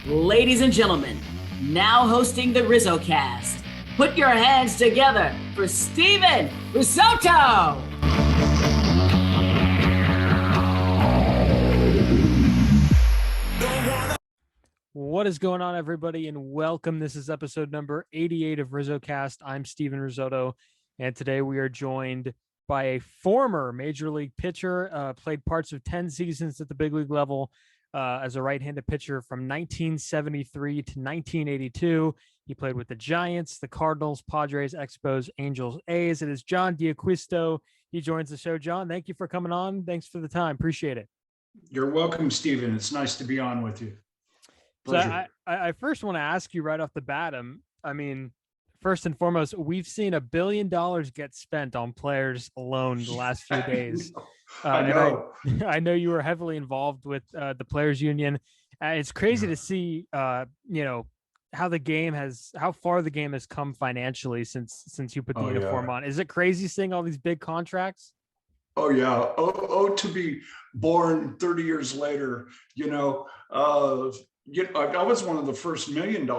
Ladies and gentlemen, now hosting the RizzoCast, put your hands together for Steven Risotto! What is going on, everybody, and welcome. This is episode number 88 of RizzoCast. I'm Steven Risotto, and today we are joined by a former Major League pitcher, played parts of 10 seasons at the big league level as a right-handed pitcher from 1973 to 1982. He played with the Giants, the Cardinals, Padres, Expos, Angels, A's. It is John Cristo. He joins the show. John, thank you for coming on. Thanks for the time. Appreciate it. You're welcome, Steven. It's nice to be on with you. Pleasure. So I first want to ask you right off the bat, I mean, first and foremost, we've seen $1 billion get spent on players alone the last few days. I know. I know you were heavily involved with the Players Union. It's crazy to see, how far the game has come financially since you put the uniform on. Is it crazy seeing all these big contracts? Oh yeah. To be born 30 years later, I was one of the first $1 million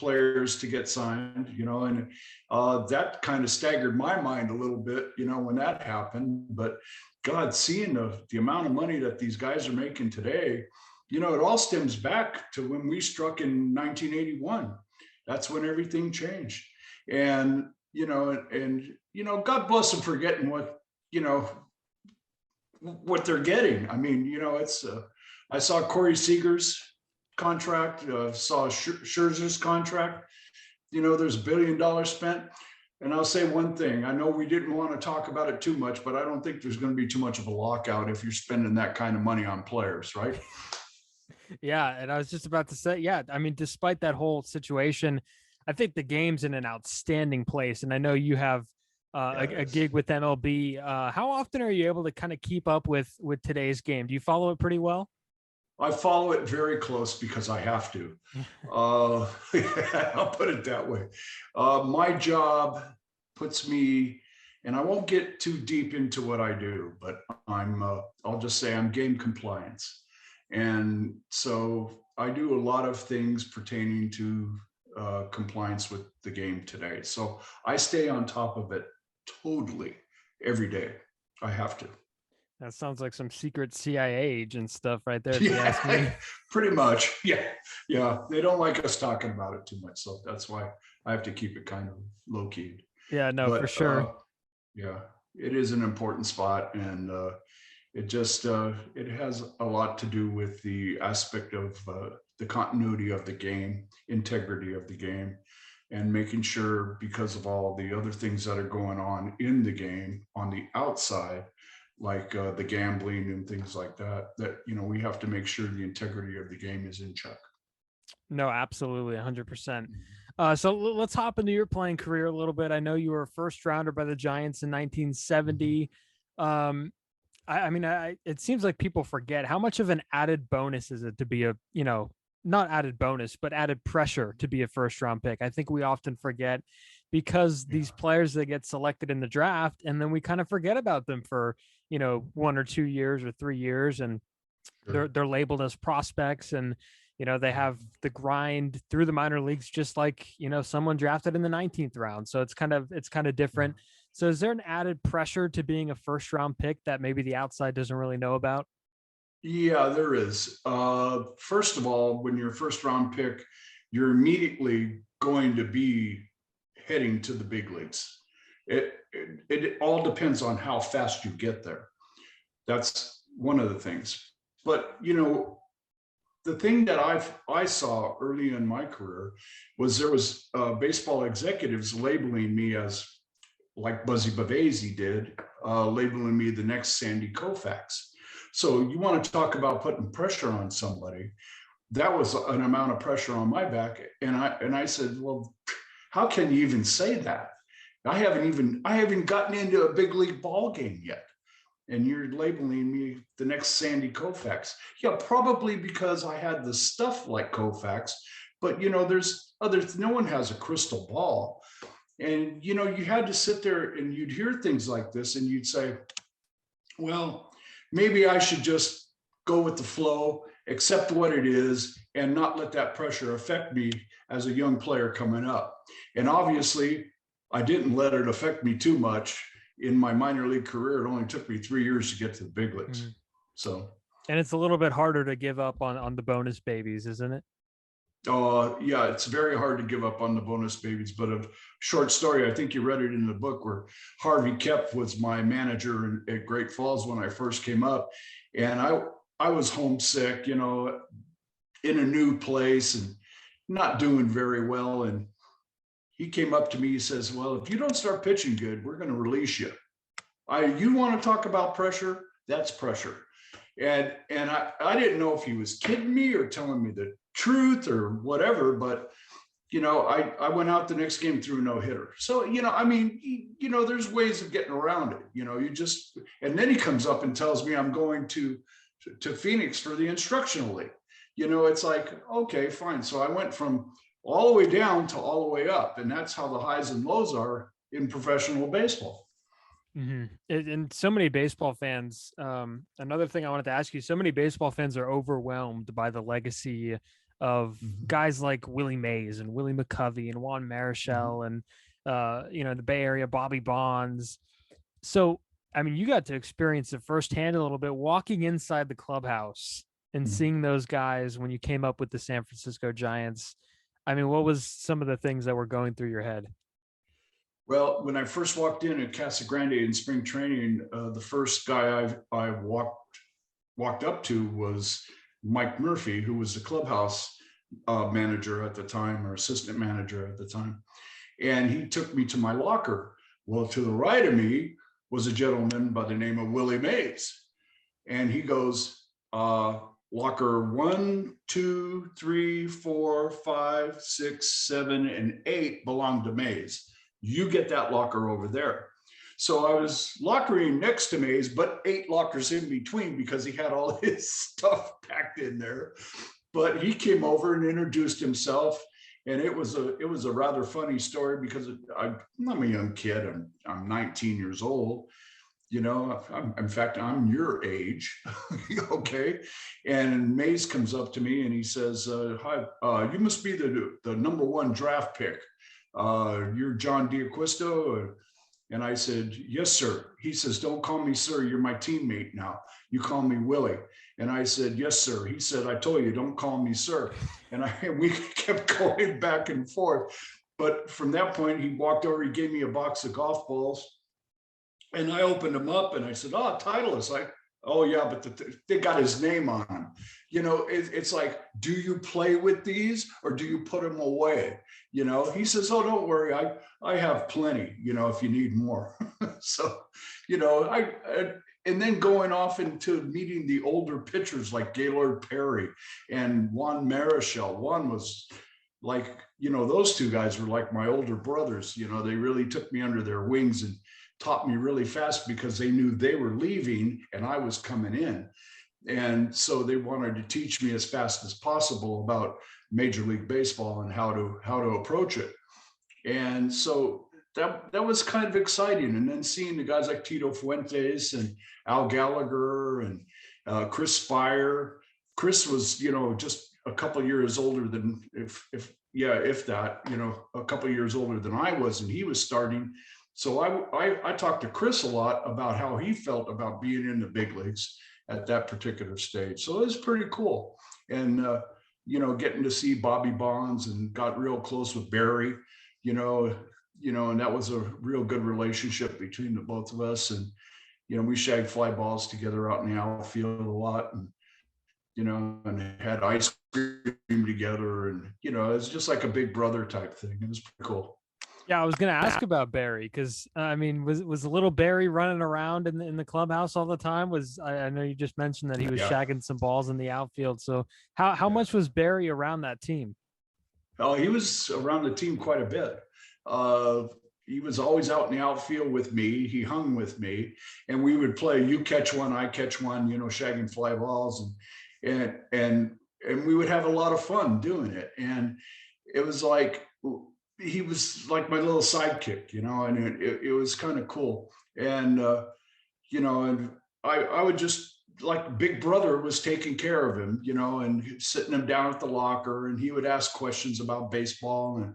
players to get signed, and that kind of staggered my mind a little bit, when that happened. But God, seeing the amount of money that these guys are making today, it all stems back to when we struck in 1981. That's when everything changed. And, God bless them for getting what they're getting. I mean, I saw Corey Seager's contract, saw Scherzer's contract. There's $1 billion spent. And I'll say one thing. I know we didn't want to talk about it too much, but I don't think there's going to be too much of a lockout if you're spending that kind of money on players, right? Yeah, and I was just about to say, I mean, despite that whole situation, I think the game's in an outstanding place. And I know you have a gig with MLB. How often are you able to kind of keep up with today's game? Do you follow it pretty well? I follow it very close because I have to. I'll put it that way. My job puts me, and I won't get too deep into what I do, but I'll just say I'm game compliance. And so I do a lot of things pertaining to compliance with the game today. So I stay on top of it totally every day. I have to. That sounds like some secret CIA agent stuff right there. If you ask me. Pretty much. Yeah. They don't like us talking about it too much. So that's why I have to keep it kind of low key. Yeah, no, for sure. It is an important spot. And it just, it has a lot to do with the aspect of the continuity of the game, integrity of the game, and making sure, because of all the other things that are going on in the game on the outside, like the gambling and things like that, we have to make sure the integrity of the game is in check. No, absolutely. 100%. So let's hop into your playing career a little bit. I know you were a first rounder by the Giants in 1970. It seems like people forget how much of an added bonus is it to be not added bonus, but added pressure to be a first round pick. I think we often forget because these players that get selected in the draft, and then we kind of forget about them for, 1 or 2 years or 3 years. And they're labeled as prospects, and, they have the grind through the minor leagues, just like, someone drafted in the 19th round. So it's kind of different. So is there an added pressure to being a first round pick that maybe the outside doesn't really know about? Yeah, there is. First of all, when you're a first round pick, you're immediately going to be heading to the big leagues. It all depends on how fast you get there. That's one of the things. But, the thing that I saw early in my career was there was baseball executives labeling me as, like Buzzy Bavasi did, labeling me the next Sandy Koufax. So you want to talk about putting pressure on somebody. That was an amount of pressure on my back. And I said, well, how can you even say that? I haven't gotten into a big league ball game yet. And you're labeling me the next Sandy Koufax. Yeah, probably because I had the stuff like Koufax, but there's others. No one has a crystal ball. And, you had to sit there and you'd hear things like this and you'd say, well, maybe I should just go with the flow accept what it is and not let that pressure affect me as a young player coming up. And obviously, I didn't let it affect me too much. In my minor league career, it only took me 3 years to get to the big leagues. Mm-hmm. So, and it's a little bit harder to give up on the bonus babies, isn't it? Yeah, it's very hard to give up on the bonus babies. But a short story, I think you read it in the book, where Harvey Kemp was my manager at Great Falls when I first came up, and I was homesick, in a new place and not doing very well. And he came up to me, he says, well, if you don't start pitching good, we're going to release you. You want to talk about pressure? That's pressure. And I didn't know if he was kidding me or telling me the truth or whatever, but I went out the next game through a no-hitter. So, there's ways of getting around it. And then he comes up and tells me I'm going to Phoenix for the instructional league. It's like, okay, fine. So I went from all the way down to all the way up. And that's how the highs and lows are in professional baseball. Mm-hmm. And so many baseball fans, another thing I wanted to ask you, so many baseball fans are overwhelmed by the legacy of guys like Willie Mays and Willie McCovey and Juan Marichal and, the Bay Area, Bobby Bonds. So, I mean, you got to experience it firsthand a little bit, walking inside the clubhouse and seeing those guys when you came up with the San Francisco Giants. I mean, what was some of the things that were going through your head? Well, when I first walked in at Casa Grande in spring training, the first guy I walked up to was Mike Murphy, who was the clubhouse manager at the time, or assistant manager at the time. And he took me to my locker. Well, to the right of me was a gentleman by the name of Willie Mays. And he goes, locker 1, 2, 3, 4, 5, 6, 7, and 8 belong to Mays. You get that locker over there. So I was lockering next to Mays, but 8 lockers in between because he had all his stuff packed in there. But he came over and introduced himself. And it was a rather funny story because I'm a young kid. I'm 19 years old. In fact, I'm your age. Okay. And Mays comes up to me and he says, hi, you must be the number 1 draft pick. You're John D'Acquisto. And I said, yes, sir. He says, don't call me sir. You're my teammate now. You call me Willie. And I said, yes, sir. He said, I told you, don't call me sir. And we kept going back and forth. But from that point, he walked over, he gave me a box of golf balls. And I opened them up and I said, oh, Titleist. Oh, yeah, but they got his name on them. It's like, do you play with these or do you put them away? He says, oh, don't worry. I have plenty, if you need more. So, and then going off into meeting the older pitchers like Gaylord Perry and Juan Marichal. Juan was like, those 2 guys were like my older brothers. They really took me under their wings and taught me really fast because they knew they were leaving and I was coming in. And so they wanted to teach me as fast as possible about Major League Baseball and how to approach it. And so that was kind of exciting. And then seeing the guys like Tito Fuentes and Al Gallagher and Chris Spire. Chris was, just a couple of years older than if that, a couple of years older than I was, and he was starting. So I talked to Chris a lot about how he felt about being in the big leagues at that particular stage. So it was pretty cool. And, getting to see Bobby Bonds and got real close with Barry, and that was a real good relationship between the both of us. And, we shagged fly balls together out in the outfield a lot and, and had ice cream together. And, it was just like a big brother type thing. It was pretty cool. Yeah, I was going to ask about Barry because was little Barry running around in the clubhouse all the time? I know you just mentioned that he was shagging some balls in the outfield. So how much was Barry around that team? Oh, he was around the team quite a bit. He was always out in the outfield with me. He hung with me, and we would play. You catch one, I catch one. Shagging fly balls, and we would have a lot of fun doing it. And it was like, he was like my little sidekick, and it was kind of cool. And, and I would just like Big Brother was taking care of him, and sitting him down at the locker, and he would ask questions about baseball.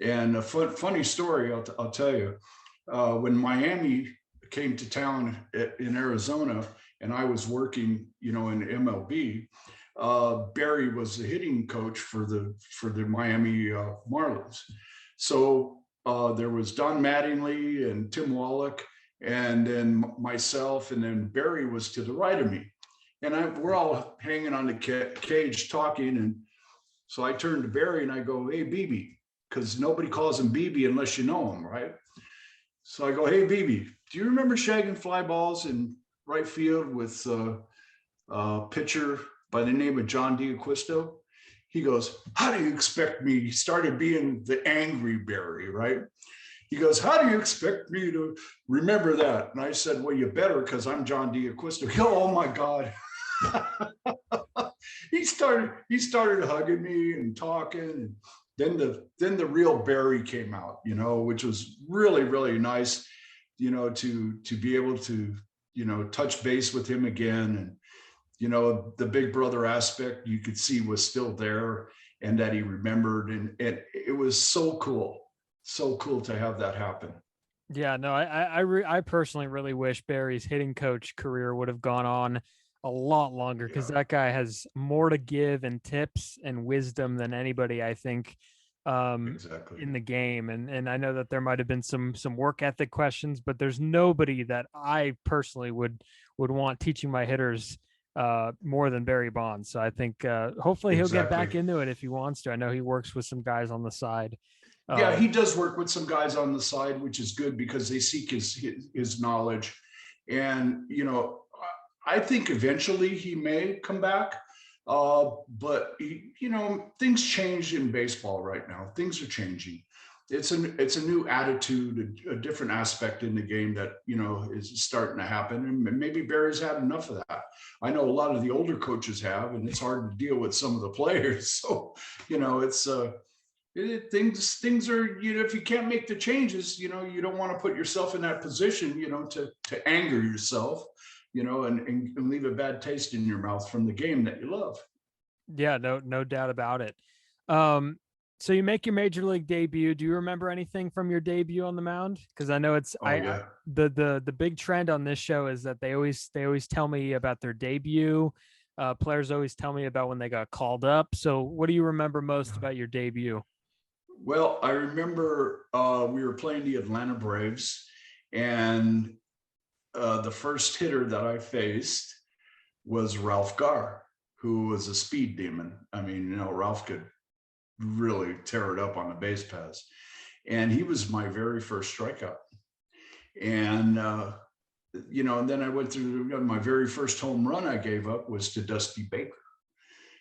And a funny story I'll tell you, when Miami came to town in Arizona, and I was working, in MLB. Barry was the hitting coach for the Miami Marlins. So there was Don Mattingly and Tim Wallach, and then myself, and then Barry was to the right of me. And we're all hanging on the cage talking. And so I turned to Barry and I go, "Hey, BB," because nobody calls him BB unless you know him, right? So I go, "Hey, BB, do you remember shagging fly balls in right field with a pitcher by the name of John Cristo?" He goes, "How do you expect me?" He started being the angry Barry, right? He goes, "How do you expect me to remember that?" And I said, "Well, you better, because I'm John Cristo." He goes, "Oh my God." he started hugging me and talking. And then the real Barry came out, which was really, really nice, to be able to, touch base with him again. And, the big brother aspect you could see was still there, and that he remembered. And it was so cool to have that happen. Yeah, no, I personally really wish Barry's hitting coach career would have gone on a lot longer, because that guy has more to give and tips and wisdom than anybody, I think, Exactly. in the game. And I know that there might have been some work ethic questions, but there's nobody that I personally would want teaching my hitters more than Barry Bonds. So I think hopefully he'll get back into it if he wants to. I know he works with some guys on the side. Yeah, he does work with some guys on the side, which is good, because they seek his knowledge. And, I think eventually he may come back. But things change in baseball right now. Things are changing. It's a new attitude, a different aspect in the game that, is starting to happen. And maybe Barry's had enough of that. I know a lot of the older coaches have, and it's hard to deal with some of the players. So, it's things are, if you can't make the changes, you don't want to put yourself in that position, to anger yourself, and leave a bad taste in your mouth from the game that you love. Yeah, no doubt about it. So you make your major league debut. Do you remember anything from your debut on the mound? Because I know it's the big trend on this show is that they always tell me about their debut. Players always tell me about when they got called up. So what do you remember most about your debut? Well, I remember we were playing the Atlanta Braves, and the first hitter that I faced was Ralph Garr, who was a speed demon. I mean, Ralph could really tear it up on the base paths. And he was my very first strikeout. And, and then I went through my very first home run I gave up was to Dusty Baker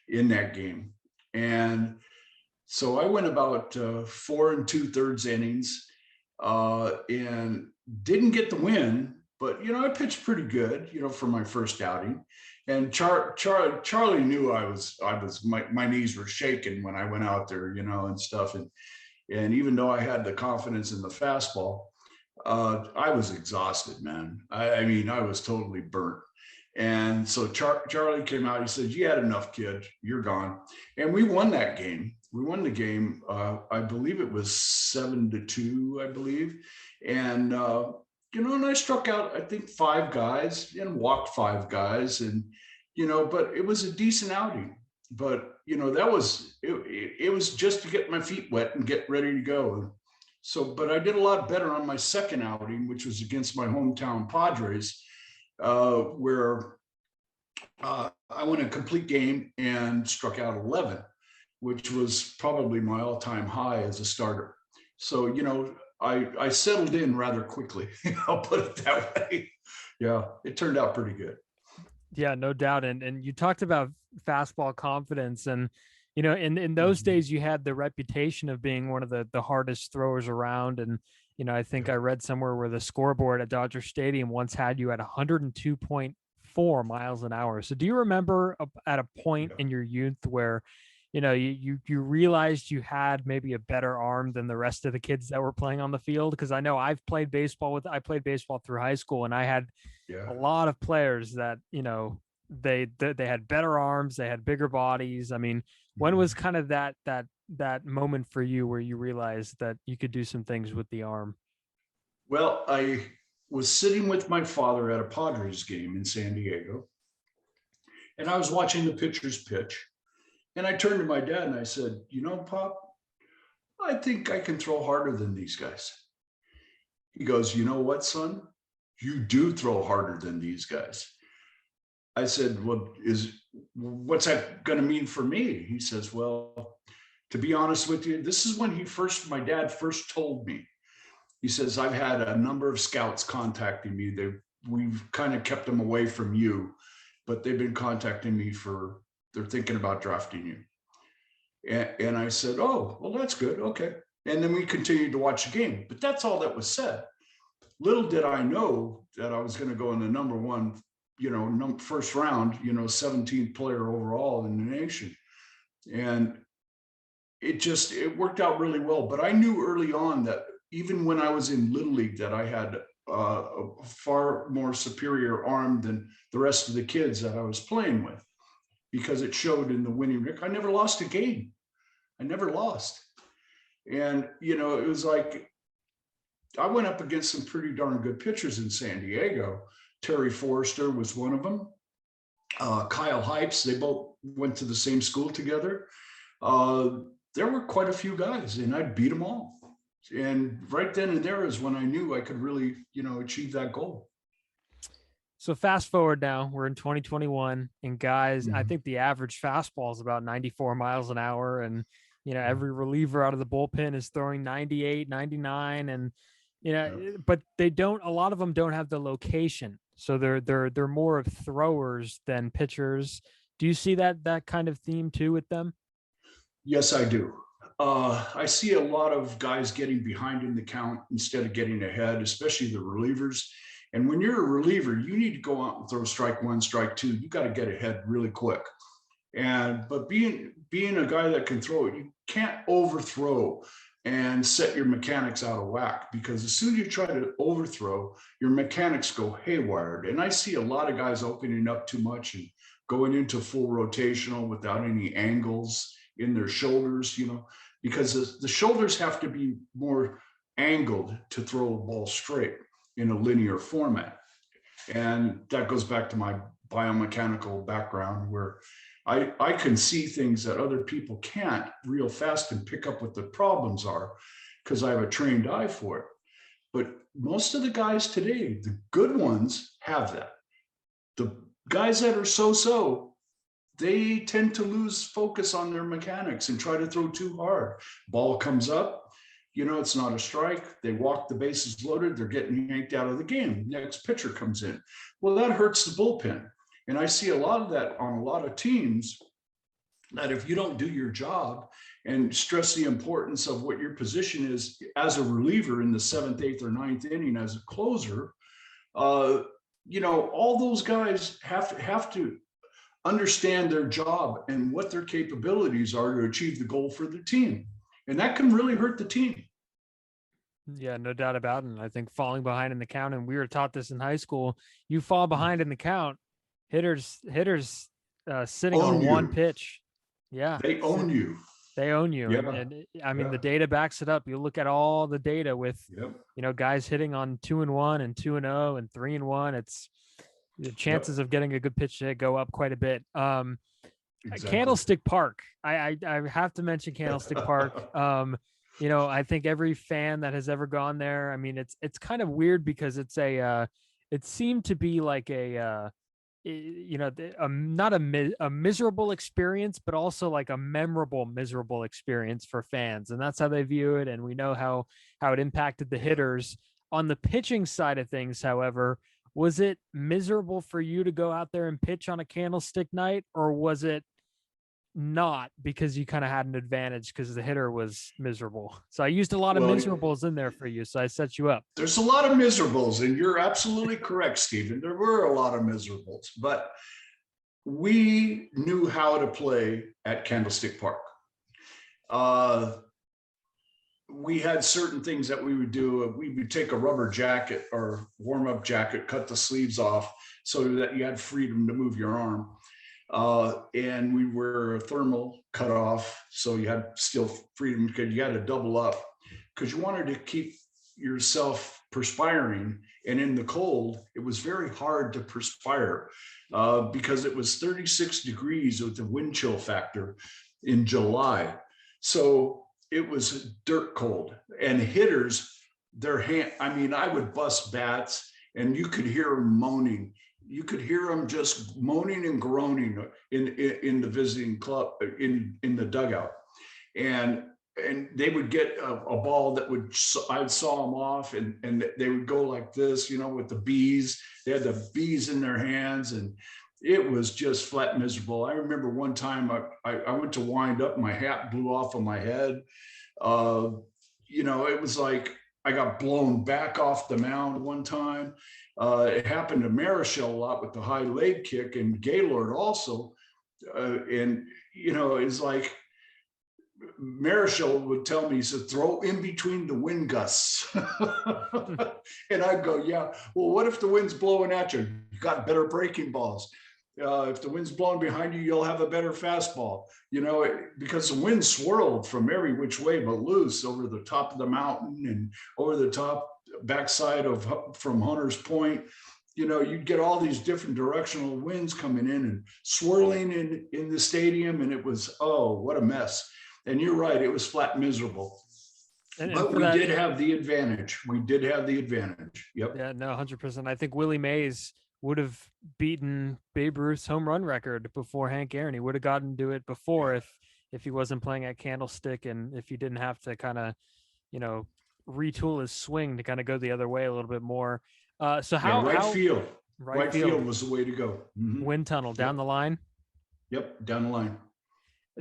in that game. And so I went about 4 2/3 innings and didn't get the win, but, I pitched pretty good, for my first outing. And Charlie knew my knees were shaking when I went out there, and stuff. And even though I had the confidence in the fastball, I was exhausted, man. I mean, I was totally burnt. And so Charlie came out. He said, "You had enough, kid. You're gone." And we won that game. We won the game. I believe it was 7-2, I believe. And, and I struck out, I think, 5 guys and walked 5 guys. And, but it was a decent outing. But, that was, it was just to get my feet wet and get ready to go. So, but I did a lot better on my second outing, which was against my hometown Padres, where I won a complete game and struck out 11, which was probably my all-time high as a starter. So, I settled in rather quickly. I'll put it that way. Yeah, it turned out pretty good. Yeah, no doubt. And you talked about fastball confidence, and in those days you had the reputation of being one of the hardest throwers around. And I think I read somewhere where the scoreboard at Dodger Stadium once had you at 102.4 miles an hour. So do you remember at a point in your youth where you realized you had maybe a better arm than the rest of the kids that were playing on the field? Because I know I played baseball through high school, and I had a lot of players that they had better arms, they had bigger bodies. I mean, when was kind of that moment for you where you realized that you could do some things with the arm? Well, I was sitting with my father at a Padres game in San Diego, and I was watching the pitchers pitch. And I turned to my dad and I said, you know, Pop, I think I can throw harder than these guys. He goes, you know what, son? You do throw harder than these guys. I said, well, what's that going to mean for me? He says, well, to be honest with you, this is when my dad first told me. He says, I've had a number of scouts contacting me. We've kind of kept them away from you, but they've been contacting me they're thinking about drafting you. And I said, oh, well, that's good. Okay. And then we continued to watch the game, but that's all that was said. Little did I know that I was going to go in the number one, first round, 17th player overall in the nation. And it worked out really well. But I knew early on that even when I was in Little League that I had a far more superior arm than the rest of the kids that I was playing with, because it showed in the winning record. I never lost a game. I never lost. And, it was like, I went up against some pretty darn good pitchers in San Diego. Terry Forrester was one of them. Kyle Hypes, they both went to the same school together. There were quite a few guys, and I'd beat them all. And right then and there is when I knew I could really, achieve that goal. So fast forward now, we're in 2021, and guys, I think the average fastball is about 94 miles an hour. And, every reliever out of the bullpen is throwing 98, 99. And, but a lot of them don't have the location. So they're more of throwers than pitchers. Do you see that kind of theme too with them? Yes, I do. I see a lot of guys getting behind in the count instead of getting ahead, especially the relievers. And when you're a reliever, you need to go out and throw strike one, strike two. You got to get ahead really quick. But being a guy that can throw it, you can't overthrow and set your mechanics out of whack, because as soon as you try to overthrow, your mechanics go haywire. And I see a lot of guys opening up too much and going into full rotational without any angles in their shoulders, because the shoulders have to be more angled to throw a ball straight in a linear format. And that goes back to my biomechanical background, where I can see things that other people can't real fast and pick up what the problems are, because I have a trained eye for it. But most of the guys today, the good ones, have that. The guys that are so-so, they tend to lose focus on their mechanics and try to throw too hard. Ball comes up, it's not a strike. They walk the bases loaded. They're getting yanked out of the game. Next pitcher comes in. Well, that hurts the bullpen. And I see a lot of that on a lot of teams, that if you don't do your job and stress the importance of what your position is as a reliever in the 7th, 8th, or 9th inning as a closer, all those guys have to understand their job and what their capabilities are to achieve the goal for the team. And that can really hurt the team. Yeah, no doubt about it. And I think falling behind in the count, and we were taught this in high school, you fall behind in the count, hitters sitting on one pitch. Yeah. They own you. They own you. Yeah. And I mean, the data backs it up. You look at all the data with, guys hitting on 2-1 and 2-0 and 3-1. It's the chances of getting a good pitch to hit go up quite a bit. Exactly. Candlestick Park. I have to mention Candlestick Park. I think every fan that has ever gone there, I mean, it's kind of weird because it's it seemed to be like not a miserable experience, but also like a memorable, miserable experience for fans. And that's how they view it. And we know how it impacted the hitters. On the pitching side of things, however, was it miserable for you to go out there and pitch on a Candlestick night, or was it not because you kind of had an advantage because the hitter was miserable? So I used a lot of miserables in there for you, so I set you up. There's a lot of miserables, and you're absolutely correct, Stephen. There were a lot of miserables, but we knew how to play at Candlestick Park. we had certain things that we would do. We would take a rubber jacket or warm-up jacket, cut the sleeves off so that you had freedom to move your arm. And we wear a thermal cut off, so you had still freedom because you had to double up because you wanted to keep yourself perspiring. And in the cold, it was very hard to perspire because it was 36 degrees with the wind chill factor in July. So it was dirt cold, and hitters, I would bust bats and you could hear them moaning. You could hear them just moaning and groaning in the visiting club, in the dugout. And they would get a ball that I'd saw them off, and they would go like this, with the bees. They had the bees in their hands, and it was just flat miserable. I remember one time I went to wind up, my hat blew off of my head. It was like I got blown back off the mound one time. It happened to Marichal a lot with the high leg kick, and Gaylord also. It's like Marichal would tell me, he said, throw in between the wind gusts. And I'd go, yeah, well, what if the wind's blowing at you? You got better breaking balls. If the wind's blowing behind you, you'll have a better fastball, because the wind swirled from every which way but loose over the top of the mountain and over the top backside from Hunter's Point. You'd get all these different directional winds coming in and swirling in the stadium. And it was, what a mess. And you're right, it was flat miserable. But we did have the advantage. Yep. Yeah, no, 100%. I think Willie Mays would have beaten Babe Ruth's home run record before Hank Aaron. He would have gotten to it before if he wasn't playing at Candlestick, and if he didn't have to kind of, retool his swing to kind of go the other way a little bit more. Right field was the way to go. Mm-hmm. Wind tunnel down the line. Yep, down the line.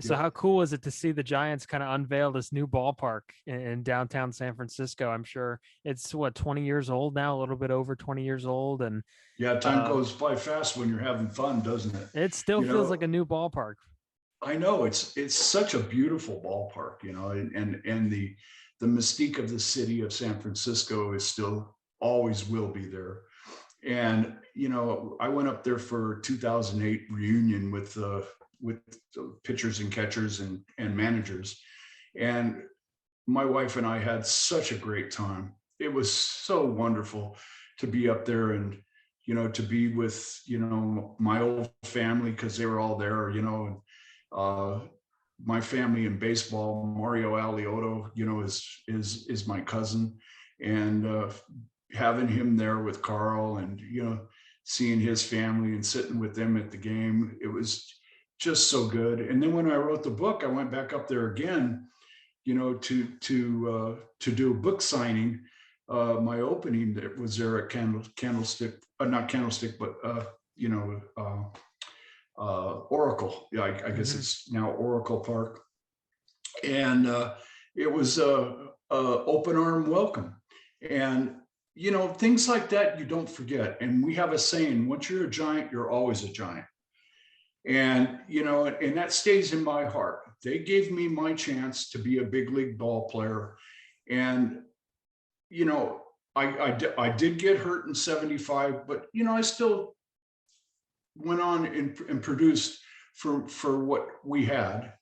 So how cool is it to see the Giants kind of unveil this new ballpark in downtown San Francisco? I'm sure it's 20 years old now, a little bit over 20 years old. And yeah, time goes by fast when you're having fun, doesn't it? It still feels like a new ballpark. I know, it's such a beautiful ballpark, and the mystique of the city of San Francisco is still always will be there. And, I went up there for 2008 reunion with the pitchers and catchers and managers. And my wife and I had such a great time. It was so wonderful to be up there and, to be with, my old family, because they were all there, my family in baseball. Mario Alioto, is my cousin, and having him there with Carl and, seeing his family and sitting with them at the game, it was just so good. And then when I wrote the book, I went back up there again, to do a book signing. My opening that was there at Candlestick, not Candlestick, but Oracle. Yeah, I guess it's now Oracle Park. And it was a open arm welcome. And things like that you don't forget. And we have a saying: once you're a Giant, you're always a Giant. And, and that stays in my heart. They gave me my chance to be a big league ball player. And, I did get hurt in 75, but, I still went on and produced for what we had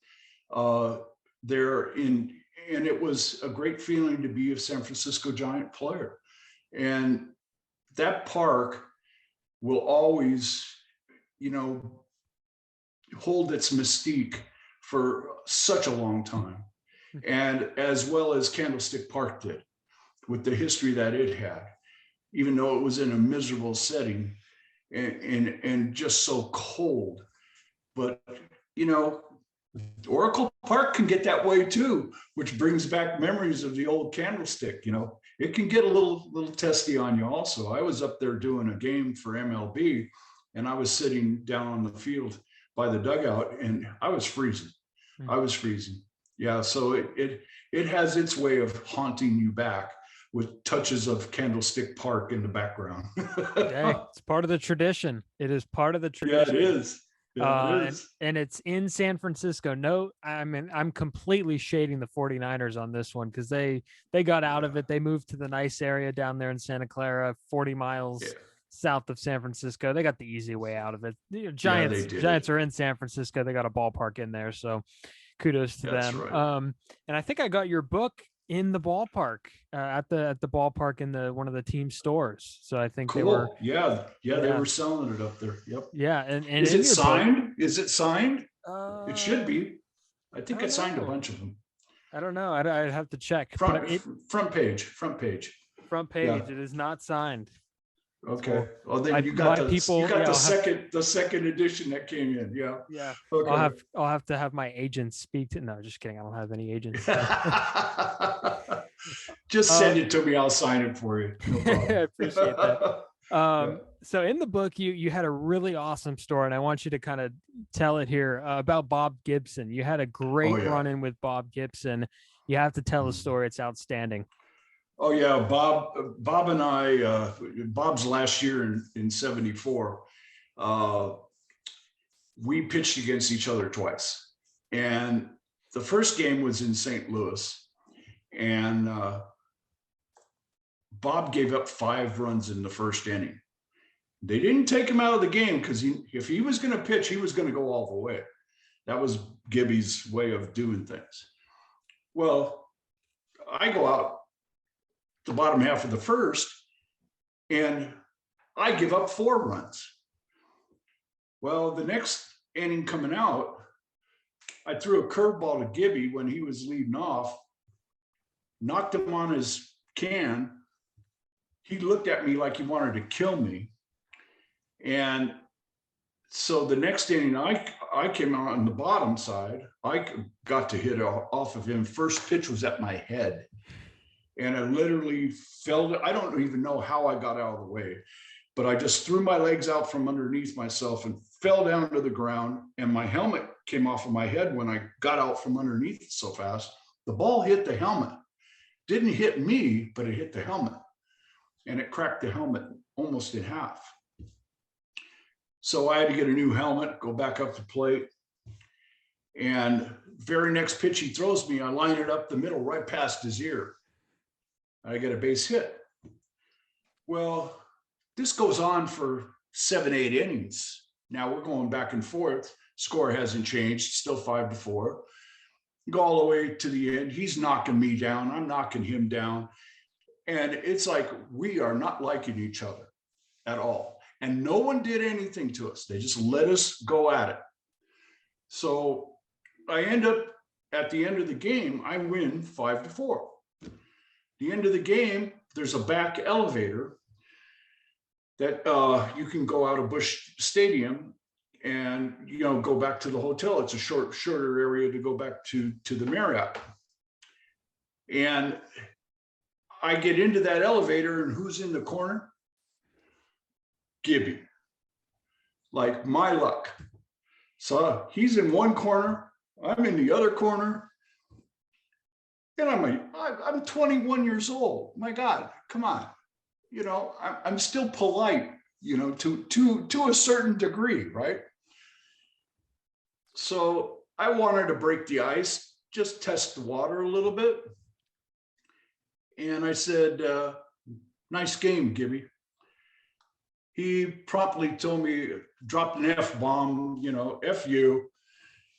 there and it was a great feeling to be a San Francisco Giant player. And that park will always, hold its mystique for such a long time, and as well as Candlestick Park did, with the history that it had, even though it was in a miserable setting and just so cold. But Oracle Park can get that way too, which brings back memories of the old Candlestick. It can get a little testy on you also. I was up there doing a game for MLB, and I was sitting down on the field by the dugout, and I was freezing. Yeah, so it has its way of haunting you back with touches of Candlestick Park in the background. Hey, it's part of the tradition. It is part of the tradition. Yeah, it is. Yeah, it is. And it's in San Francisco. No, I mean, I'm completely shading the 49ers on this one because they got out of it. They moved to the nice area down there in Santa Clara, 40 miles Yeah. south of San Francisco. They got the easy way out of it. Yeah, Giants, they did. Giants are in San Francisco. They got a ballpark in there, so kudos to That's them. right. And I think I got your book in the ballpark at the ballpark in one of the team stores. So I think they were. Cool. Yeah. They were selling it up there. Yep. Yeah, and Is in it your signed? Is it signed? book, It should be. I think I don't signed a know. bunch of them. I don't know. I'd have to check. Front But front page. Front page. page. It is not signed. Okay. Well, then you got the second edition that came in. Yeah. Yeah. Okay. I'll have to have my agent speak to. No, just kidding. I don't have any agents. Just send it to me. I'll sign it for you. No problem. I appreciate that. So in the book, you had a really awesome story, and I want you to kind of tell it here about Bob Gibson. You had a great run-in with Bob Gibson. You have to tell the story. It's outstanding. Oh yeah, Bob and I, Bob's last year in 74, we pitched against each other twice. And the first game was in St. Louis, and Bob gave up 5 runs in the first inning. They didn't take him out of the game because if he was going to pitch, he was going to go all the way. That was Gibby's way of doing things. Well, I go out the bottom half of the first, and I give up 4 runs. Well, the next inning coming out, I threw a curveball to Gibby when he was leading off, knocked him on his can. He looked at me like he wanted to kill me. And so the next inning, I came out on the bottom side. I got to hit off of him. First pitch was at my head. And I literally fell. I don't even know how I got out of the way, but I just threw my legs out from underneath myself and fell down to the ground. And my helmet came off of my head when I got out from underneath it so fast. The ball hit the helmet. Didn't hit me, but it hit the helmet. And it cracked the helmet almost in half. So I had to get a new helmet, go back up the plate. And very next pitch he throws me, I line it up the middle right past his ear. I get a base hit. Well, this goes on for 7, 8 innings. Now we're going back and forth. Score hasn't changed, still 5-4. Go all the way to the end. He's knocking me down. I'm knocking him down. And it's like we are not liking each other at all. And no one did anything to us. They just let us go at it. So I end up at the end of the game, I win 5-4. The end of the game, there's a back elevator that you can go out of Busch Stadium and go back to the hotel. It's a shorter area to go back to the Marriott. And I get into that elevator, and who's in the corner? Gibby. Like my luck. So he's in one corner, I'm in the other corner. And I'm 21 years old. My God, come on. I'm still polite, to a certain degree, right? So I wanted to break the ice, just test the water a little bit. And I said, nice game, Gibby. He promptly told me, dropped an F-bomb, F you.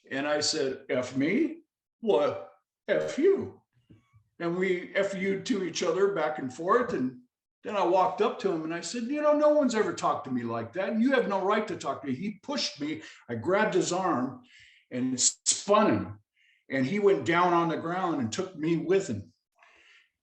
And I said, F me? What? F you. And we F-U'd to each other back and forth. And then I walked up to him and I said, no one's ever talked to me like that. And you have no right to talk to me. He pushed me. I grabbed his arm and spun him. And he went down on the ground and took me with him.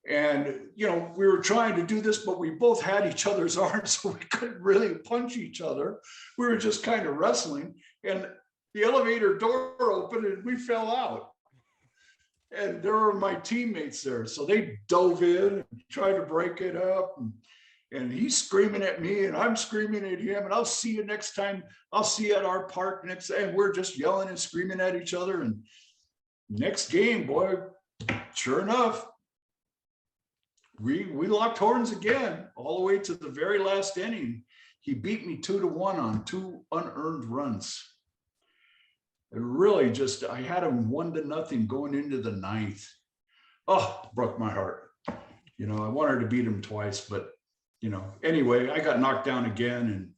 And, we were trying to do this, but we both had each other's arms, so we couldn't really punch each other. We were just kind of wrestling. And the elevator door opened and we fell out. And there were my teammates there. So they dove in and tried to break it up. And he's screaming at me and I'm screaming at him. And I'll see you next time. I'll see you at our park next day. And we're just yelling and screaming at each other. And next game, boy, sure enough, we locked horns again all the way to the very last inning. He beat me 2-1 on 2 unearned runs. And really just, I had them 1-0 going into the 9th. Oh, broke my heart. You know, I wanted to beat him twice, but, you know, anyway, I got knocked down again, and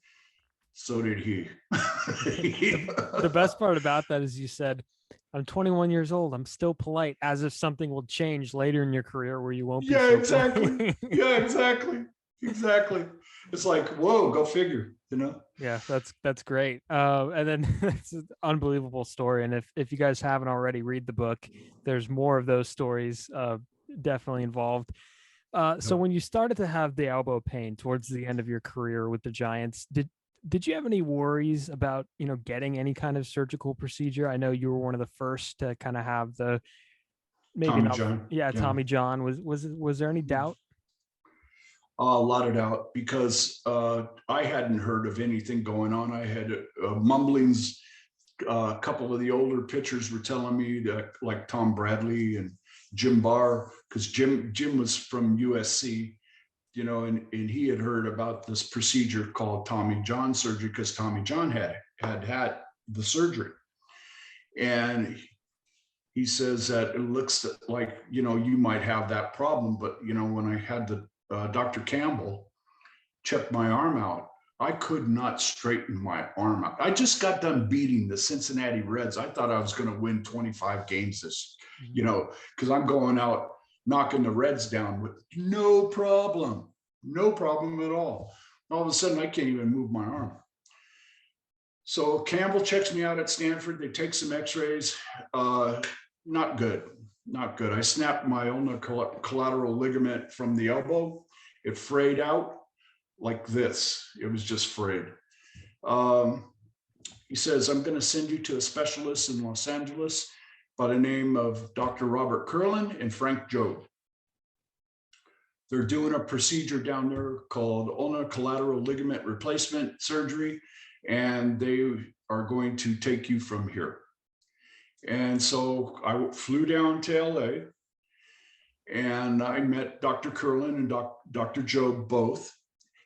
so did he. The best part about that is you said, I'm 21 years old. I'm still polite, as if something will change later in your career where you won't be. Yeah, so exactly. polite. Yeah, exactly. Exactly. It's like, whoa, go figure, you know? Yeah, that's great. And then it's an unbelievable story. And if you guys haven't already, read the book. There's more of those stories definitely involved. So when you started to have the elbow pain towards the end of your career with the Giants, did you have any worries about, you know, getting any kind of surgical procedure? I know you were one of the first to kind of have the Tommy John. Yeah, Tommy John. Was there any doubt? A lot of doubt, because I hadn't heard of anything going on. I had mumblings. A couple of the older pitchers were telling me that, like Tom Bradley and Jim Barr, because Jim was from USC, you know, and he had heard about this procedure called Tommy John surgery, because Tommy John had the surgery. And he says that it looks like, you know, you might have that problem. But, you know, when I had the Dr. Campbell check my arm out, I could not straighten my arm out. I just got done beating the Cincinnati Reds. I thought I was going to win 25 games this, you know, because I'm going out knocking the Reds down with no problem at all. All of a sudden, I can't even move my arm. So Campbell checks me out at Stanford. They take some x-rays. Not good. I snapped my ulnar collateral ligament from the elbow. It frayed out like this. It was just frayed. He says, I'm going to send you to a specialist in Los Angeles by the name of Dr. Robert Curlin and Frank Jobe. They're doing a procedure down there called ulnar collateral ligament replacement surgery, and they are going to take you from here. And so I flew down to LA, and I met Dr. Curlin and Dr. Jobe both.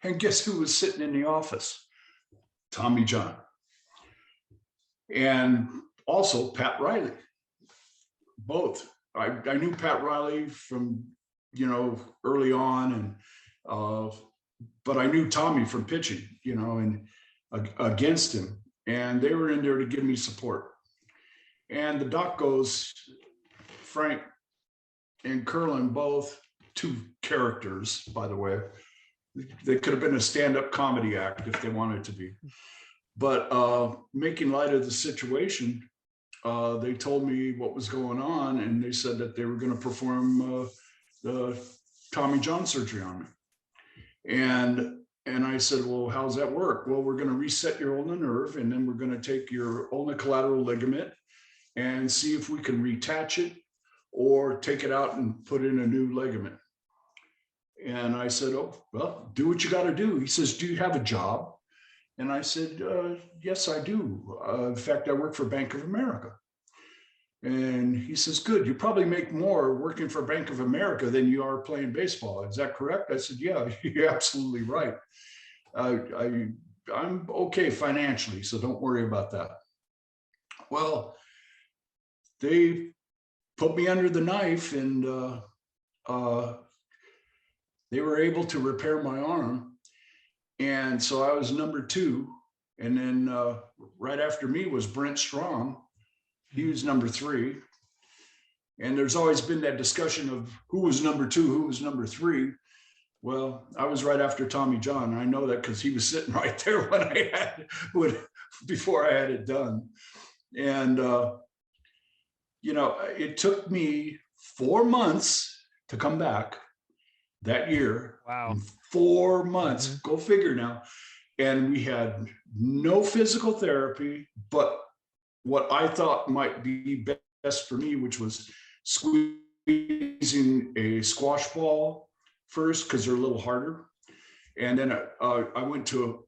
And guess who was sitting in the office? Tommy John. And also Pat Riley. Both. I knew Pat Riley from, you know, early on, and but I knew Tommy from pitching, you know, and against him. And they were in there to give me support. And the doc goes, Frank and Curlin, both two characters, by the way. They could have been a stand-up comedy act if they wanted to be. But making light of the situation, they told me what was going on, and they said that they were going to perform the Tommy John surgery on me. And I said, well, how's that work? Well, we're going to reset your ulnar nerve, and then we're going to take your ulnar collateral ligament and see if we can reattach it or take it out and put in a new ligament. And I said, oh, well, do what you got to do. He says, do you have a job? And I said, yes, I do. In fact, I work for Bank of America. And he says, good, you probably make more working for Bank of America than you are playing baseball. Is that correct? I said, yeah, you're absolutely right. I'm okay financially, so don't worry about that. Well, they put me under the knife, and they were able to repair my arm. And so I was number 2. And then right after me was Brent Strong. He was number 3. And there's always been that discussion of who was number 2, who was number 3. Well, I was right after Tommy John. I know that because he was sitting right there before I had it done. And, you know, it took me 4 months to come back that year. Wow. 4 months. Go figure now. And we had no physical therapy, but what I thought might be best for me, which was squeezing a squash ball first, because they're a little harder. And then I went to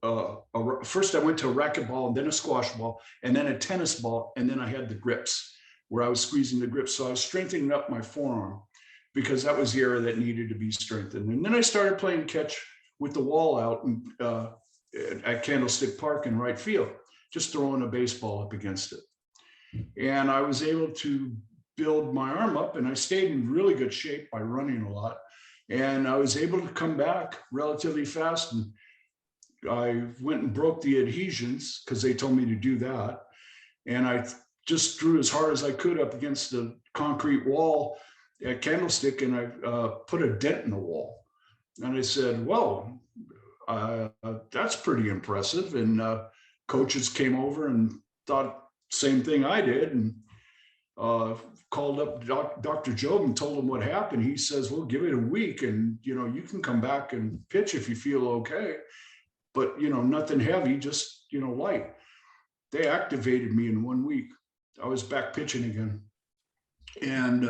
first I went to a racquetball, and then a squash ball, and then a tennis ball, and then I had the grips where I was squeezing the grips. So I was strengthening up my forearm because that was the area that needed to be strengthened. And then I started playing catch with the wall out at Candlestick Park in right field, just throwing a baseball up against it. And I was able to build my arm up, and I stayed in really good shape by running a lot. And I was able to come back relatively fast. And I went and broke the adhesions because they told me to do that. And I just threw as hard as I could up against the concrete wall at Candlestick, and I put a dent in the wall. And I said, well, that's pretty impressive. And coaches came over and thought same thing I did, and called up Dr. Job and told him what happened. He says, well, give it a week and, you can come back and pitch if you feel okay. But, nothing heavy, just, light. They activated me in 1 week. I was back pitching again. And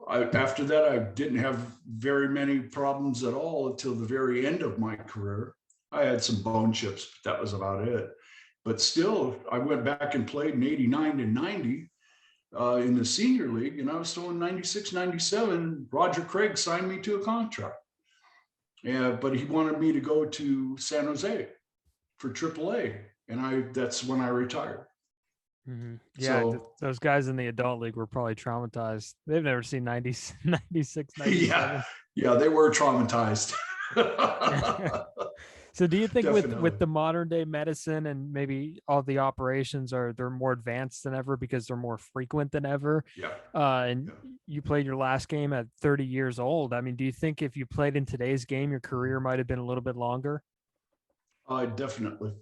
after that, I didn't have very many problems at all until the very end of my career. I had some bone chips, but that was about it. But still, I went back and played in 89 to 90 in the senior league, and I was still in 96, 97. Roger Craig signed me to a contract. But he wanted me to go to San Jose for AAA, and that's when I retired. Mm-hmm. Yeah, so, those guys in the adult league were probably traumatized. They've never seen 96, 97. Yeah, they were traumatized. So do you think with the modern day medicine and maybe all the operations they're more advanced than ever because they're more frequent than ever? Yeah. You played your last game at 30 years old. I mean, do you think if you played in today's game, your career might have been a little bit longer? Definitely.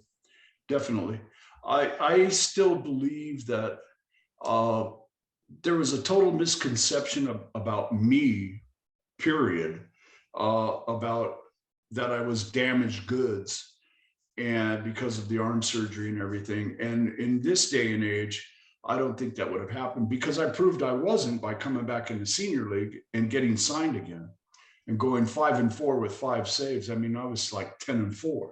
I still believe that there was a total misconception about me, period, about that I was damaged goods, and because of the arm surgery and everything. And in this day and age, I don't think that would have happened, because I proved I wasn't by coming back in the senior league and getting signed again and going 5-4 with 5 saves. I mean, I was like 10-4,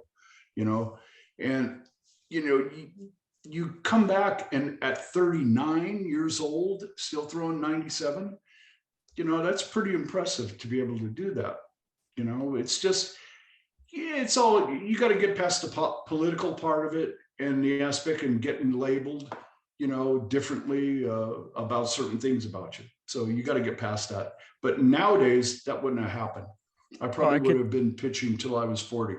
and you come back and at 39 years old, still throwing 97, that's pretty impressive to be able to do that. It's just, it's all, you got to get past the political part of it and the aspect and getting labeled, differently about certain things about you. So you got to get past that. But nowadays that wouldn't have happened. I probably would have been pitching till I was 40.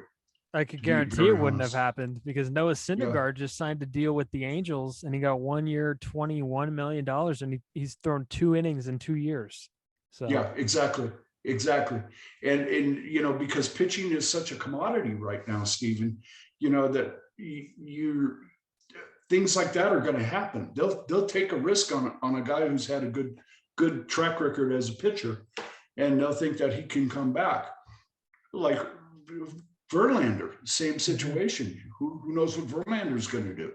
I could guarantee it wouldn't have happened, because Noah Syndergaard just signed a deal with the Angels, and he got 1 year, $21 million, and he's thrown 2 innings in 2 years. So yeah, exactly. And because pitching is such a commodity right now, Stephen, that things like that are going to happen. They'll take a risk on a guy who's had a good track record as a pitcher, and they'll think that he can come back. Like Verlander, same situation. Who knows what Verlander's going to do?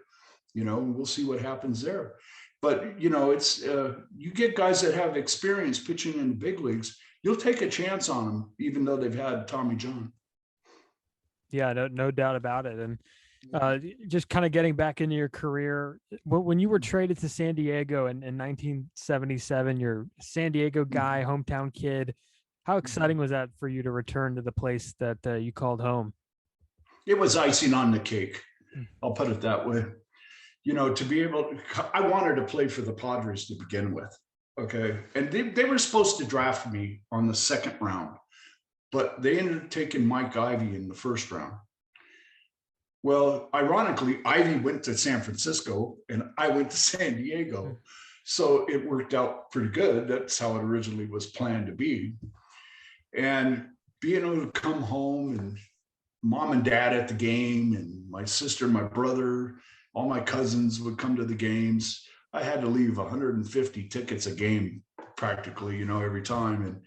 We'll see what happens there. But it's you get guys that have experience pitching in the big leagues, you'll take a chance on them, even though they've had Tommy John. Yeah, no doubt about it. And just kind of getting back into your career, when you were traded to San Diego in 1977, you're a San Diego guy, hometown kid. How exciting was that for you to return to the place that you called home? It was icing on the cake. I'll put it that way. To be able I wanted to play for the Padres to begin with. Okay. And they were supposed to draft me on the 2nd round, but they ended up taking Mike Ivey in the 1st round. Well, ironically, Ivey went to San Francisco and I went to San Diego. So it worked out pretty good. That's how it originally was planned to be. And being able to come home and mom and dad at the game, and my sister, my brother, all my cousins would come to the games. I had to leave 150 tickets a game practically, every time. And,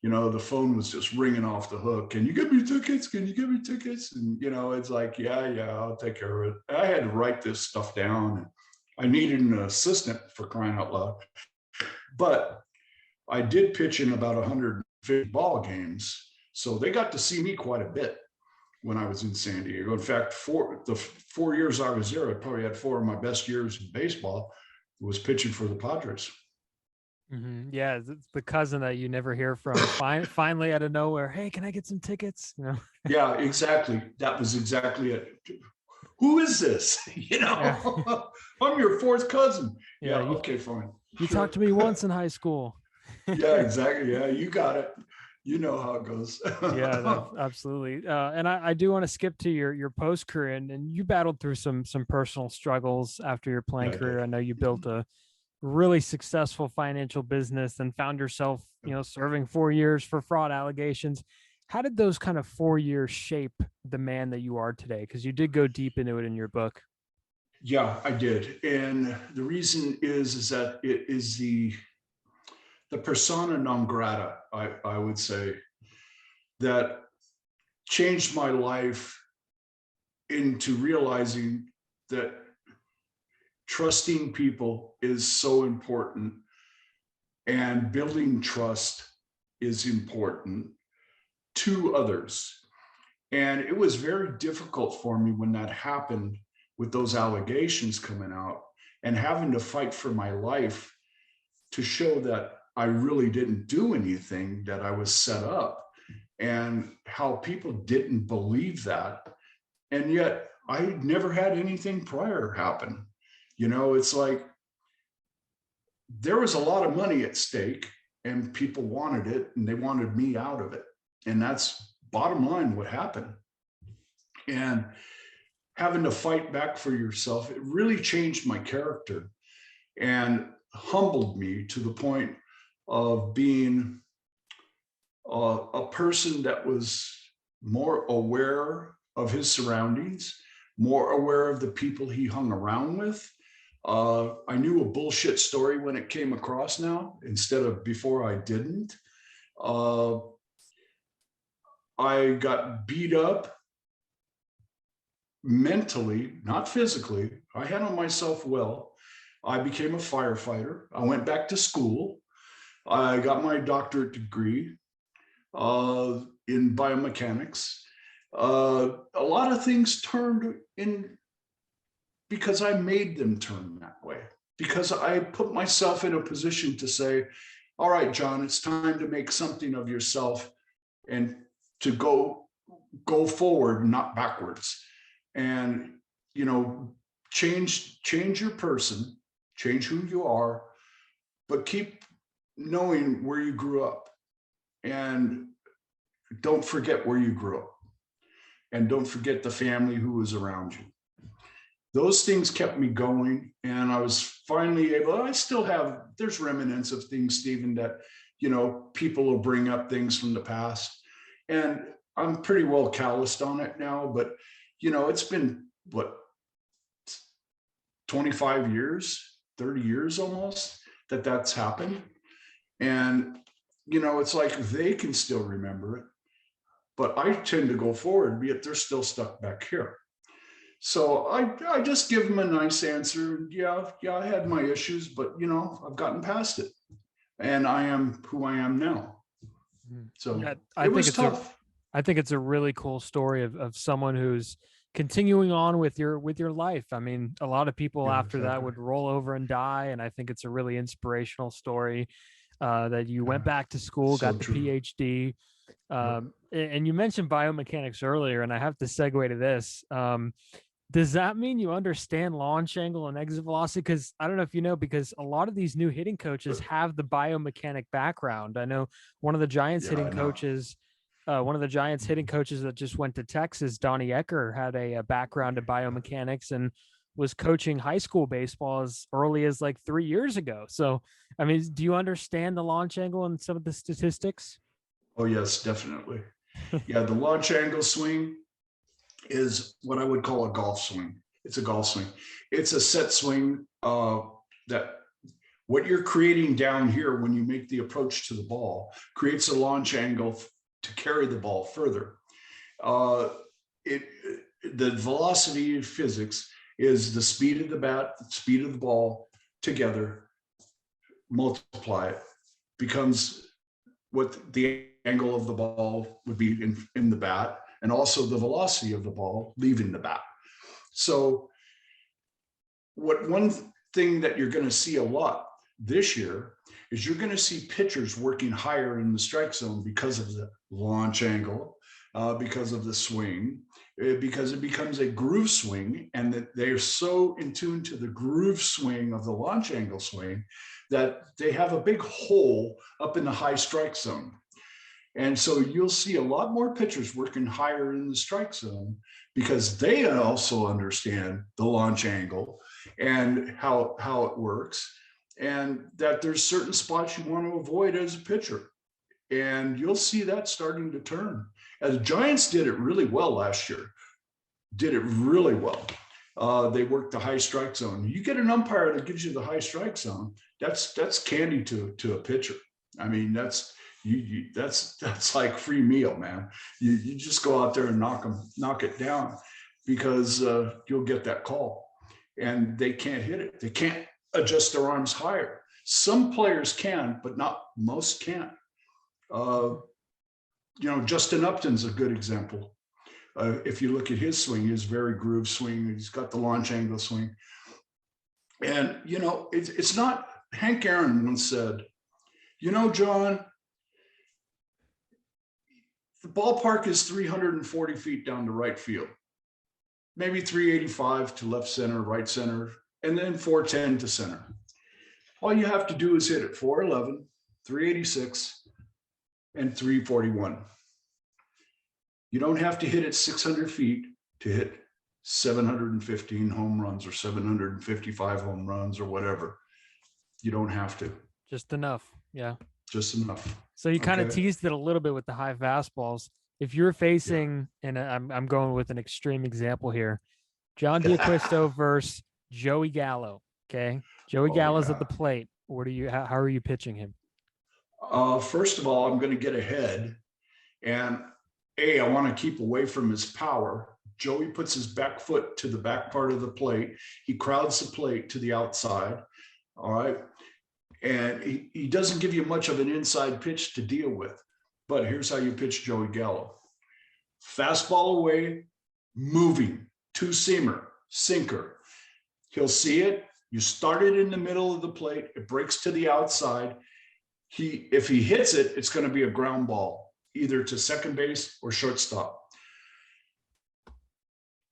the phone was just ringing off the hook. Can you give me tickets? Can you give me tickets? And, it's like, yeah, I'll take care of it. I had to write this stuff down. And I needed an assistant, for crying out loud. But I did pitch in about 150 ball games. So they got to see me quite a bit when I was in San Diego. In fact, the 4 years I was there, I probably had 4 of my best years in baseball was pitching for the Padres. Mm-hmm. Yeah, the cousin that you never hear from. Finally, out of nowhere, hey, can I get some tickets? Yeah, exactly. That was exactly it. who is this? Yeah. I'm your fourth cousin. Yeah, Yeah, okay, fine. You Sure. talked to me once in high school. Yeah, exactly. Yeah, you got it. You know how it goes. Yeah, absolutely. And I do want to skip to your post career, and you battled through some personal struggles after your playing Yeah, I career. did. I know you built a really successful financial business and found yourself, serving 4 years for fraud allegations. How did those kind of 4 years shape the man that you are today? Because you did go deep into it in your book. Yeah, I did. And the reason is that it is the persona non grata, I would say, that changed my life into realizing that trusting people is so important and building trust is important to others. And it was very difficult for me when that happened with those allegations coming out and having to fight for my life to show that I really didn't do anything, that I was set up, and how people didn't believe that. And yet I never had anything prior happen. It's like there was a lot of money at stake and people wanted it and they wanted me out of it. And that's bottom line what happened. And having to fight back for yourself, it really changed my character and humbled me to the point of being a person that was more aware of his surroundings, more aware of the people he hung around with. I knew a bullshit story when it came across now, instead of before I didn't. I got beat up mentally, not physically. I handled myself well. I became a firefighter. I went back to school. I got my doctorate degree in biomechanics. A lot of things turned in because I made them turn that way, because I put myself in a position to say, all right, John, it's time to make something of yourself and to go forward, not backwards. And, change your person, change who you are, but keep knowing where you grew up, and don't forget where you grew up, and don't forget the family who was around you. Those things kept me going, and I was finally able. I still have, there's remnants of things, Stephen, that people will bring up things from the past, and I'm pretty well calloused on it now. But it's been what, 25 years, 30 years almost that's happened. And, it's like they can still remember it, but I tend to go forward, be it they're still stuck back here. So I just give them a nice answer. Yeah, I had my issues, but, I've gotten past it, and I am who I am now. So Yeah, it was tough. I think it's a really cool story of someone who's continuing on with your life. I mean, a lot of people after that would roll over and die. And I think it's a really inspirational story that you went back to school, So got the true. PhD. And you mentioned biomechanics earlier, and I have to segue to this. Does that mean you understand launch angle and exit velocity? Because I don't know if you know, because a lot of these new hitting coaches have the biomechanic background. I know one of the Giants hitting coaches, that just went to Texas, Donnie Ecker, had a background in biomechanics and was coaching high school baseball as early as like 3 years ago. So, I mean, do you understand the launch angle and some of the statistics? Oh, yes, definitely. Yeah, the launch angle swing is what I would call a golf swing. It's a golf swing. It's a set swing that what you're creating down here when you make the approach to the ball creates a launch angle to carry the ball further. The velocity of physics is the speed of the bat, the speed of the ball together, multiply it, becomes what the angle of the ball would be in the bat, and also the velocity of the ball leaving the bat. So one thing that you're going to see a lot this year is you're going to see pitchers working higher in the strike zone because of the launch angle, because of the swing, because it becomes a groove swing, and that they're so in tune to the groove swing of the launch angle swing that they have a big hole up in the high strike zone. And so you'll see a lot more pitchers working higher in the strike zone because they also understand the launch angle and how it works, and that there's certain spots you want to avoid as a pitcher. And you'll see that starting to turn. And the Giants did it really well last year. Did it really well. They worked the high strike zone. You get an umpire that gives you the high strike zone, that's candy to a pitcher. I mean, that's like free meal, man. You just go out there and knock it down, because you'll get that call, and they can't hit it. They can't adjust their arms higher. Some players can, but not most can't. Justin Upton's a good example. If you look at his swing, his very groove swing, he's got the launch angle swing. And, it's not, Hank Aaron once said, John, the ballpark is 340 feet down to right field, maybe 385 to left center, right center, and then 410 to center. All you have to do is hit it 411, 386, and 341. You don't have to hit it 600 feet to hit 715 home runs or 755 home runs or whatever. You don't have to. Just enough. Yeah. Just enough. So you kind of teased it a little bit with the high fastballs. If you're facing, and I'm going with an extreme example here, John D'Acquisto versus Joey Gallo. Okay. Joey Gallo's at the plate. How are you pitching him? First of all, I'm going to get ahead, and I want to keep away from his power. Joey puts his back foot to the back part of the plate. He crowds the plate to the outside. All right. And he doesn't give you much of an inside pitch to deal with. But here's how you pitch Joey Gallo. Fastball away, moving, two-seamer, sinker. He'll see it. You start it in the middle of the plate. It breaks to the outside. If he hits it, it's going to be a ground ball, either to second base or shortstop.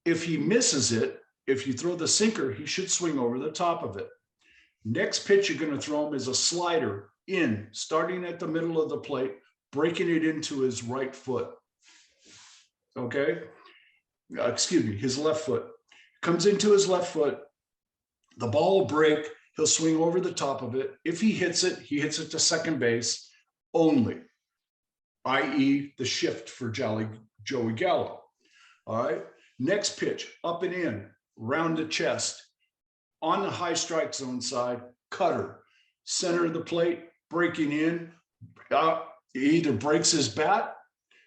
If he misses it, if you throw the sinker, he should swing over the top of it. Next pitch you're going to throw him is a slider in, starting at the middle of the plate, breaking it into his right foot. Okay? His left foot. Comes into his left foot. The ball will break. He'll swing over the top of it. If he hits it to second base only, i.e. the shift for Joey Gallo. All right? Next pitch, up and in, round the chest. On the high strike zone side, cutter, center of the plate, breaking in. He either breaks his bat,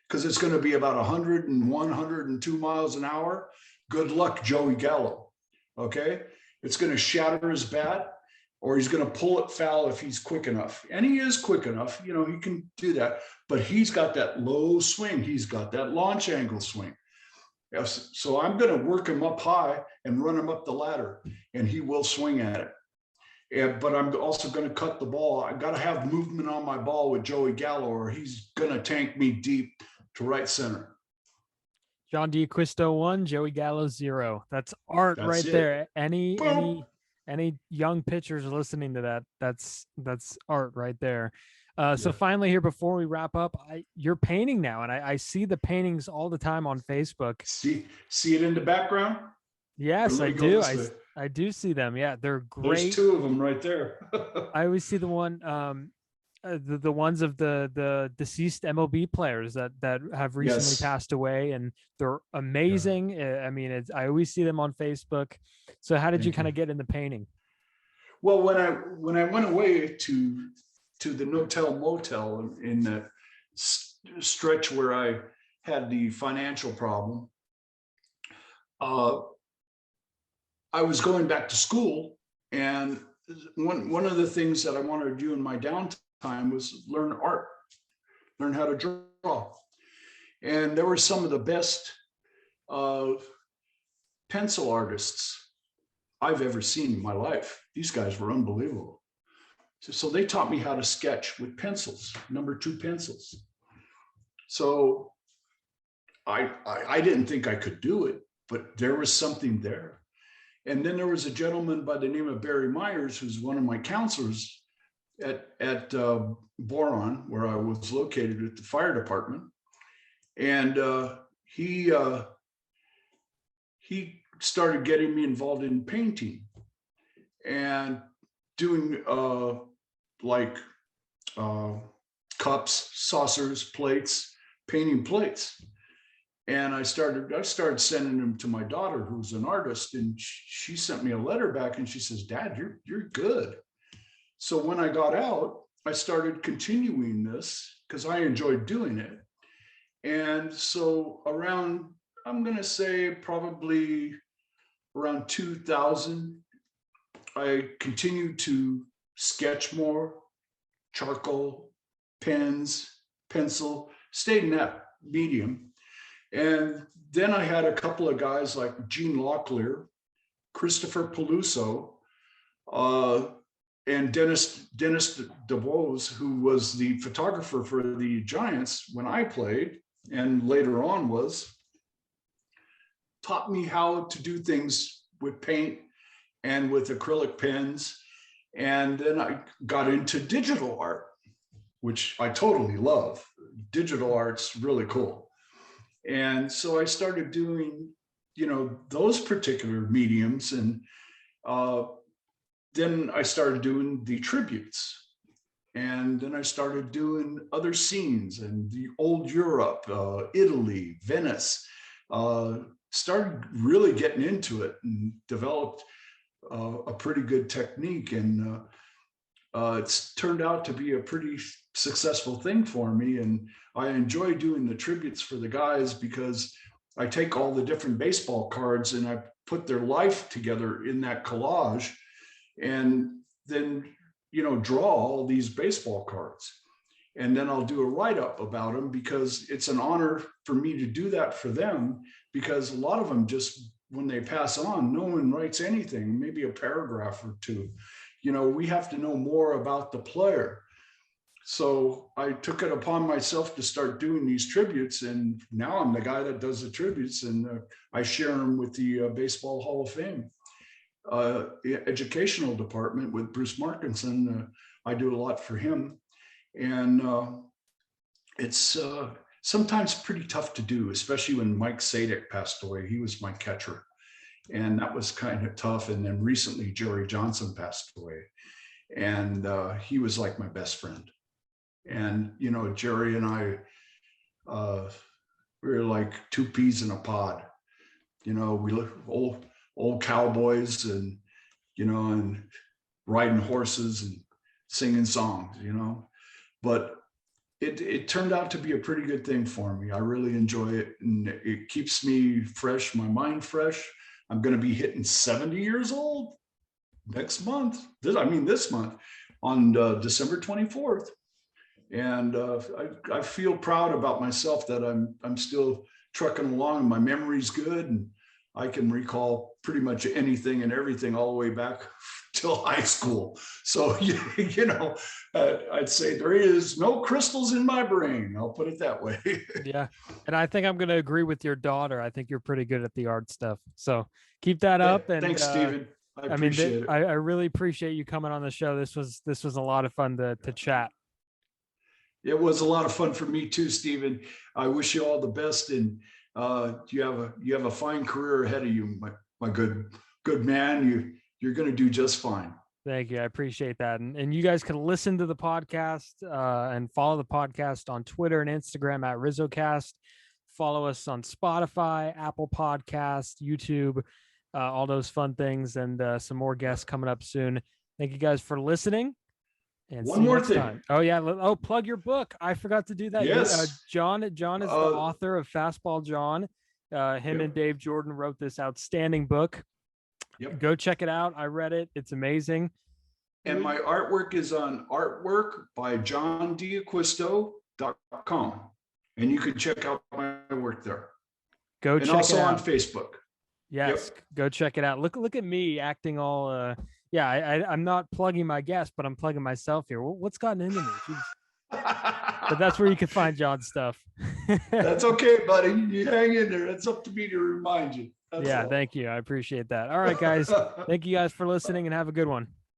because it's going to be about 101, 102 miles an hour. Good luck, Joey Gallo. Okay? It's going to shatter his bat, or he's going to pull it foul if he's quick enough. And he is quick enough. He can do that. But he's got that low swing. He's got that launch angle swing. So I'm going to work him up high and run him up the ladder, and he will swing at it. But I'm also going to cut the ball. I got to have movement on my ball with Joey Gallo, or he's going to tank me deep to right center. John D'Acquisto 1, Joey Gallo 0. That's art. That's right it. There. Any young pitchers listening to that, that's art right there. So finally here, before we wrap up, you're painting now, and I see the paintings all the time on Facebook. See it in the background? Yes, I do. I do see them. Yeah, they're great. There's two of them right there. I always see the one, the ones of the deceased MLB players that have recently passed away, and they're amazing. Yeah. I mean, I always see them on Facebook. So how did you kind of get into painting? Well, when I went away to the no-tell motel in that stretch where I had the financial problem, I was going back to school, and one of the things that I wanted to do in my downtime was learn art, learn how to draw. And there were some of the best pencil artists I've ever seen in my life. These guys were unbelievable. So they taught me how to sketch with pencils, number 2 pencils. So I didn't think I could do it, but there was something there. And then there was a gentleman by the name of Barry Myers, who's one of my counselors at Boron, where I was located at the fire department. And he started getting me involved in painting and doing cups, saucers, plates, painting plates. And I started sending them to my daughter, who's an artist, and she sent me a letter back and she says, "Dad, you're good." So when I got out, I started continuing this because I enjoyed doing it. And so around, I'm going to say probably around 2000, I continued to sketch more, charcoal, pens, pencil, stayed in that medium. And then I had a couple of guys like Gene Locklear, Christopher Peluso, and Dennis DeVos, who was the photographer for the Giants when I played, and later on taught me how to do things with paint and with acrylic pens. And then I got into digital art, which I totally love. Digital art's really cool. And so I started doing, those particular mediums. And then I started doing the tributes. And then I started doing other scenes and the old Europe, Italy, Venice, started really getting into it and developed a pretty good technique. And it's turned out to be a pretty successful thing for me. And I enjoy doing the tributes for the guys because I take all the different baseball cards and I put their life together in that collage, and then, draw all these baseball cards. And then I'll do a write-up about them because it's an honor for me to do that for them, because a lot of them just, when they pass on, no one writes anything, maybe a paragraph or two. We have to know more about the player. So I took it upon myself to start doing these tributes, and now I'm the guy that does the tributes, and I share them with the Baseball Hall of Fame educational department with Bruce Markinson. I do a lot for him, and it's sometimes pretty tough to do, especially when Mike Sadek passed away. He was my catcher, and that was kind of tough. And then recently Jerry Johnson passed away, and he was like my best friend. And Jerry and I, we were like two peas in a pod. We look old cowboys, and and riding horses and singing songs. But it turned out to be a pretty good thing for me. I really enjoy it, and it keeps me fresh, my mind fresh. I'm going to be hitting 70 years old next month. This month on December 24th. And I feel proud about myself that I'm still trucking along, and my memory's good, and I can recall pretty much anything and everything all the way back till high school. So I'd say there is no crystals in my brain. I'll put it that way. Yeah, and I think I'm going to agree with your daughter. I think you're pretty good at the art stuff. So keep that up. And thanks, Steven. I appreciate it. I really appreciate you coming on the show. This was a lot of fun to chat. It was a lot of fun for me too, Steven. I wish you all the best, and you have a fine career ahead of you, my good man. You're going to do just fine. Thank you. I appreciate that. And you guys can listen to the podcast and follow the podcast on Twitter and Instagram at RizzoCast. Follow us on Spotify, Apple Podcasts, YouTube, all those fun things, and some more guests coming up soon. Thank you guys for listening. And one more thing. Time. Oh yeah. Oh, plug your book. I forgot to do that. Yes. John is the author of Fastball John. Him and Dave Jordan wrote this outstanding book. Yep. Go check it out. I read it. It's amazing. And my artwork is on artworkbyjohndiaquisto.com. And you can check out my work there. Go check it out. And also on Facebook. Yes. Yep. Go check it out. Look at me acting all I'm not plugging my guest, but I'm plugging myself here. What's gotten into me? but that's where you can find John's stuff. That's okay, buddy. You hang in there. It's up to me to remind you. That's all. Thank you. I appreciate that. All right, guys. Thank you guys for listening and have a good one.